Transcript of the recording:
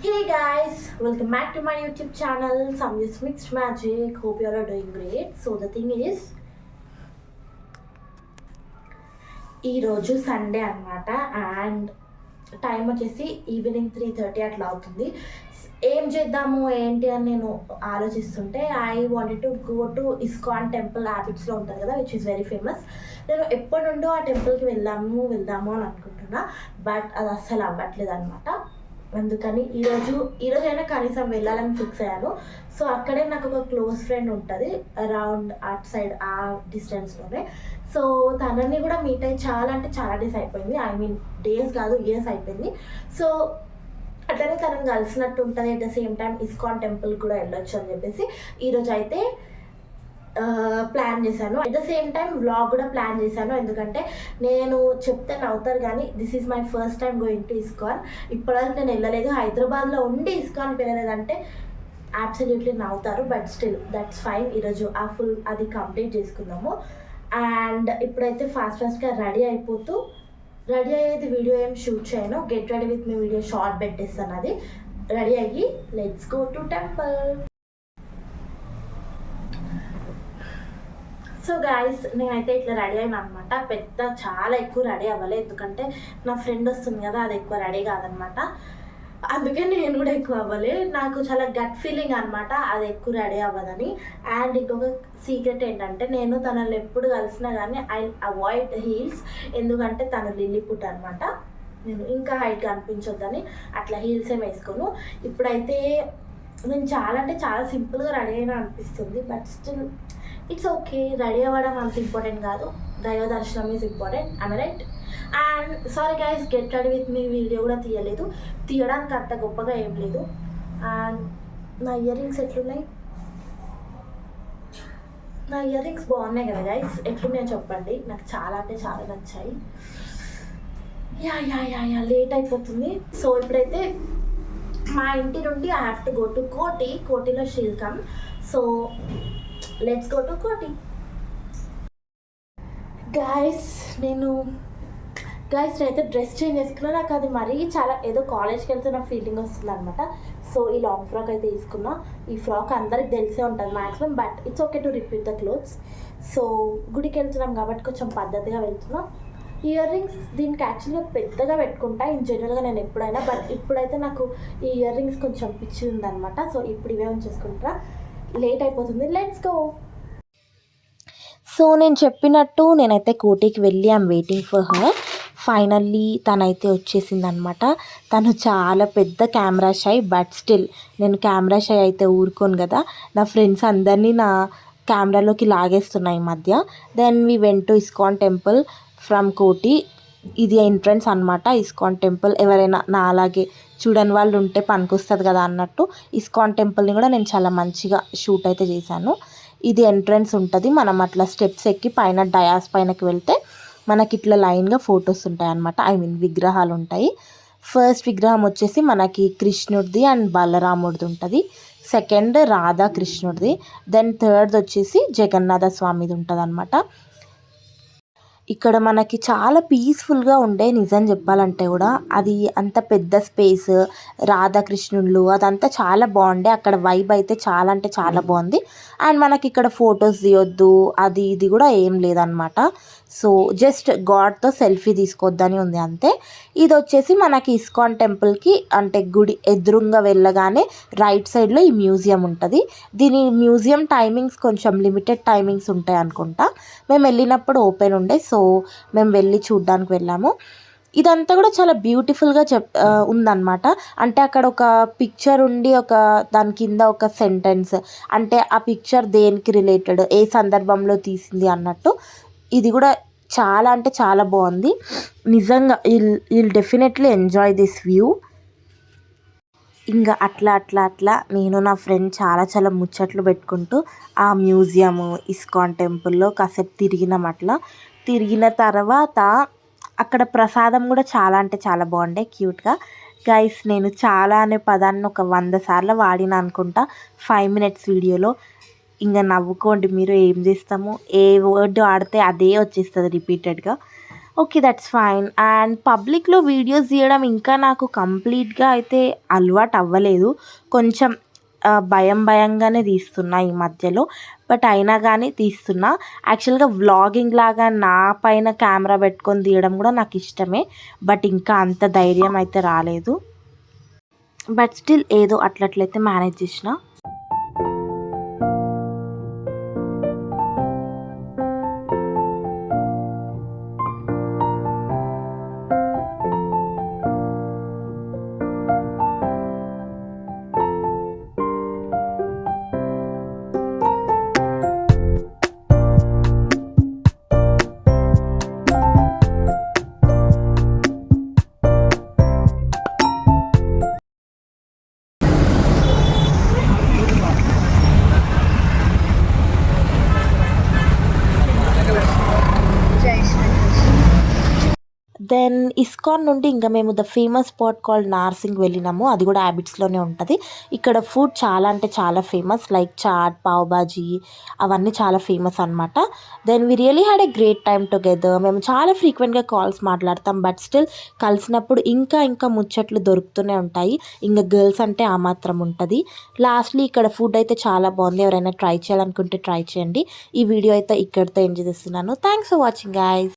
Hey guys, welcome back to my YouTube channel. Some just mixed magic. Hope you all are doing great. So the thing is, ఈరోజు Sunday అనమాట and time వచ్చేసి evening 3:30 అట్లా అవుతుంది. ఏం చేద్దాము ఏంటి అని నేను ఆలోచిస్తుంటే I wanted to go to ISKCON temple హ్యాబిట్స్లో ఉంటుంది కదా, విచ్ ఈస్ వెరీ ఫేమస్. నేను ఎప్పటి నుండో ఆ టెంపుల్కి వెళ్దాము అని అనుకుంటున్నా, బట్ అది అస్సలు అవ్వట్లేదు అనమాట. అందుకని ఈరోజైనా కనీసం వెళ్ళాలని ఫిక్స్ అయ్యాను. సో అక్కడే నాకు ఒక క్లోజ్ ఫ్రెండ్ ఉంటుంది అరౌండ్ అట్ సైడ్ ఆ డిస్టెన్స్లోనే. సో తనని కూడా మీట్ అయ్యి చాలా అంటే చాలా డేస్ అయిపోయింది. ఐ మీన్ డేస్ కాదు, ఇయర్స్ అయిపోయింది. సో అట్లనే తనని కలిసినట్టు ఉంటుంది. At the same time ISKCON temple కూడా వెళ్ళొచ్చు అని చెప్పేసి ఈరోజు అయితే ప్లాన్ చేశాను. At the same time vlog కూడా ప్లాన్ చేశాను. ఎందుకంటే నేను చెప్తే నవ్వుతారు కానీ this is my first time going to ISKCON. ఇప్పటివరకు నేను వెళ్ళలేదు. హైదరాబాద్లో ఉండి ఇస్కాన్కి వెళ్ళలేదంటే అబ్సల్యూట్లీ నవ్వుతారు, బట్ స్టిల్ దట్స్ ఫైన్. ఈరోజు ఆ ఫుల్ అది కంప్లీట్ చేసుకుందాము. అండ్ ఇప్పుడైతే ఫాస్ట్గా రెడీ అయ్యేది వీడియో ఏం షూట్ చేయను. Get ready with me video short పెట్టేస్తాను. అది రెడీ అయ్యి let's go to temple. So guys, నేనైతే ఇట్లా రెడీ అయినా అనమాట. చాలా ఎక్కువ రెడీ అవ్వలేదు, ఎందుకంటే నా ఫ్రెండ్ వస్తుంది కదా, అది ఎక్కువ రెడీ కాదనమాట. అందుకే నేను కూడా ఎక్కువ అవ్వలే. నాకు చాలా గట్ ఫీలింగ్ అనమాట అది ఎక్కువ రెడీ అవ్వదని. అండ్ ఇంకొక సీక్రెట్ ఏంటంటే, నేను తనని ఎప్పుడు కలిసినా కానీ ఐ అవాయిడ్ హీల్స్. ఎందుకంటే తను లిల్లీపుట్ అనమాట. నేను ఇంకా హైట్గా అనిపించొద్దని అట్లా హీల్స్ ఏం వేసుకోను. ఇప్పుడైతే నేను చాలా అంటే చాలా సింపుల్గా రెడీ అయినా అనిపిస్తుంది, but still it's okay. Ready అవ్వడం అంత ఇంపార్టెంట్ కాదు, దైవ దర్శనం is important. I'm right. And sorry guys, get ready with me video కూడా తీయడానికి అంత గొప్పగా ఏం లేదు. అండ్ నా ఇయర్ రింగ్స్ ఎట్లున్నాయి? నా ఇయర్ రింగ్స్ బాగున్నాయి కదా గైస్? ఎట్లున్నాయో చెప్పండి. నాకు చాలా అంటే చాలా నచ్చాయి. యా లేట్ అయిపోతుంది. సో ఇప్పుడైతే మా ఇంటి నుండి I have to go to కోటిలో shall come. So let's go to Koti. Guys నేనైతే డ్రెస్ చేంజ్ చేసుకున్నా. నాకు అది మరీ చాలా ఏదో కాలేజ్కి వెళ్తున్న ఫీలింగ్ వస్తుంది అనమాట. సో ఈ లాంగ్ ఫ్రాక్ అయితే తీసుకున్నా. ఈ ఫ్రాక్ అందరికి తెలిసే ఉంటుంది maximum, but it's okay to repeat the clothes. So గుడికి వెళ్తున్నాం కాబట్టి కొంచెం పద్ధతిగా వెళ్తున్నా. ఇయర్ రింగ్స్ దీనికి యాక్చువల్గా పెద్దగా పెట్టుకుంటా ఇన్ జనరల్గా నేను ఎప్పుడైనా, బట్ ఇప్పుడైతే నాకు ఈ ఇయర్ రింగ్స్ కొంచెం పిచ్చి ఉందనమాట. సో ఇప్పుడు ఇవే ఉంచేసుకుంటా. లేట్ అయిపోతుంది, లెట్స్ గో. సో నేను చెప్పినట్టు నేనైతే కోటికి వెళ్ళి I'm waiting for her. Finally తనైతే వచ్చేసింది అనమాట. తను చాలా పెద్ద కెమెరా షై, బట్ స్టిల్ నేను కెమెరా షై అయితే ఊరుకోను కదా. నా ఫ్రెండ్స్ అందరినీ నా కెమెరాలోకి లాగేస్తున్నాయి ఈ మధ్య. Then we went to ISKCON temple from Koti. ఇది ఎంట్రన్స్ అనమాట ఇస్కాన్ టెంపుల్. ఎవరైనా నా అలాగే చూడని వాళ్ళు ఉంటే పనికొస్తుంది కదా అన్నట్టు ఇస్కాన్ టెంపుల్ని కూడా నేను చాలా మంచిగా షూట్ అయితే చేశాను. ఇది ఎంట్రన్స్ ఉంటుంది. మనం అట్లా స్టెప్స్ ఎక్కి పైన డయాస్ పైనకి వెళ్తే మనకి ఇట్లా లైన్గా ఫొటోస్ ఉంటాయి అన్నమాట. ఐ మీన్ విగ్రహాలు ఉంటాయి. ఫస్ట్ విగ్రహం వచ్చేసి మనకి కృష్ణుడిది అండ్ బలరాముడిది ఉంటుంది. సెకండ్ రాధాకృష్ణుడిది. దెన్ థర్డ్ వచ్చేసి జగన్నాథ స్వామిది ఉంటుంది అనమాట. ఇక్కడ మనకి చాలా పీస్ఫుల్గా ఉండే, నిజం చెప్పాలంటే కూడా అది అంత పెద్ద స్పేస్, రాధాకృష్ణుళ్ళు అదంతా చాలా బాగుండే. అక్కడ వైబ్ అయితే చాలా అంటే చాలా బాగుంది. అండ్ మనకి ఇక్కడ ఫొటోస్ తీయొద్దు అది ఇది కూడా ఏం లేదనమాట. సో జస్ట్ గాడ్తో సెల్ఫీ తీసుకోవద్దని ఉంది అంతే. ఇది వచ్చేసి మనకి ఇస్కాన్ టెంపుల్కి అంటే గుడి ఎదురుగా వెళ్ళగానే రైట్ సైడ్లో ఈ మ్యూజియం ఉంటుంది. దీని మ్యూజియం టైమింగ్స్ కొంచెం లిమిటెడ్ టైమింగ్స్ ఉంటాయి అనుకుంటా. మేము వెళ్ళినప్పుడు ఓపెన్ ఉండే, సో మేము వెళ్ళి చూడ్డానికి వెళ్ళాము. ఇదంతా కూడా చాలా బ్యూటిఫుల్గా ఉందన్నమాట. అంటే అక్కడ ఒక పిక్చర్ ఉండి దాని కింద ఒక సెంటెన్స్, అంటే ఆ పిక్చర్ దేనికి రిలేటెడ్, ఏ సందర్భంలో తీసింది అన్నట్టు. ఇది కూడా చాలా అంటే చాలా బాగుంది నిజంగా. you'll definitely enjoy this view. ఇంకా అట్లా నేను నా ఫ్రెండ్ చాలా ముచ్చట్లు పెట్టుకుంటూ ఆ మ్యూజియము ఇస్కాన్ టెంపుల్లో కాసేపు తిరిగిన తర్వాత అక్కడ ప్రసాదం కూడా చాలా అంటే చాలా బాగుండే క్యూట్గా. గైస్, నేను చాలా అనే పదాన్ని ఒక 100 సార్లు వాడిన అనుకుంటా 5 minutes వీడియోలో. ఇంకా నవ్వుకోండి మీరు, ఏం చేస్తాము, ఏ వర్డ్ ఆడితే అదే వచ్చేస్తుంది రిపీటెడ్గా. ఓకే. That's fine. అండ్ పబ్లిక్‌లో వీడియోస్ తీయడం ఇంకా నాకు కంప్లీట్‌గా అయితే అలవాటు అవ్వలేదు. కొంచెం భయం భయంగానే తీస్తున్నా ఈ మధ్యలో. బట్ అయినా గానీ తీస్తున్నా. యాక్చువల్‌గా వ్లాగింగ్ లాగా నా పైన కెమెరా పెట్టుకొని తీయడం గూడా నాకిష్టమే. బట్ ఇంకా అంత ధైర్యం అయితే రాలేదు. బట్ స్టిల్ ఏదో అట్లట్లయితే మేనేజ్ చేషినా. దెన్ ఇస్కాన్ నుండి ఇంక మేము the famous spot called Narsing వెళ్ళినాము. అది కూడా హ్యాబిట్స్‌లోనే ఉంటది. ఇక్కడ ఫుడ్ చాలా అంటే చాలా ఫేమస్. లైక్ చాట్, పావ్ బాజీ అవన్నీ చాలా ఫేమస్ అనమాట. Then we really had a great time together. మేము చాలా ఫ్రీక్వెంట్‌గా కాల్స్ మాట్లాడతాం. బట్ స్టిల్ కలిసినప్పుడు ఇంకా ఇంకా ముచ్చట్లు దొరుకుతూనే ఉంటాయి. ఇంక గర్ల్స్ అంటే ఆ మాత్రం ఉంటది. లాస్ట్‌లీ ఇక్కడ ఫుడ్ అయితే చాలా బాగుంది. ఎవరైనా ట్రై చేయాలనుకుంటే ట్రై చేయండి. ఈ వీడియో అయితే ఇక్కడితో ఎండ్ చేసేస్తున్నాను. Thanks for watching guys.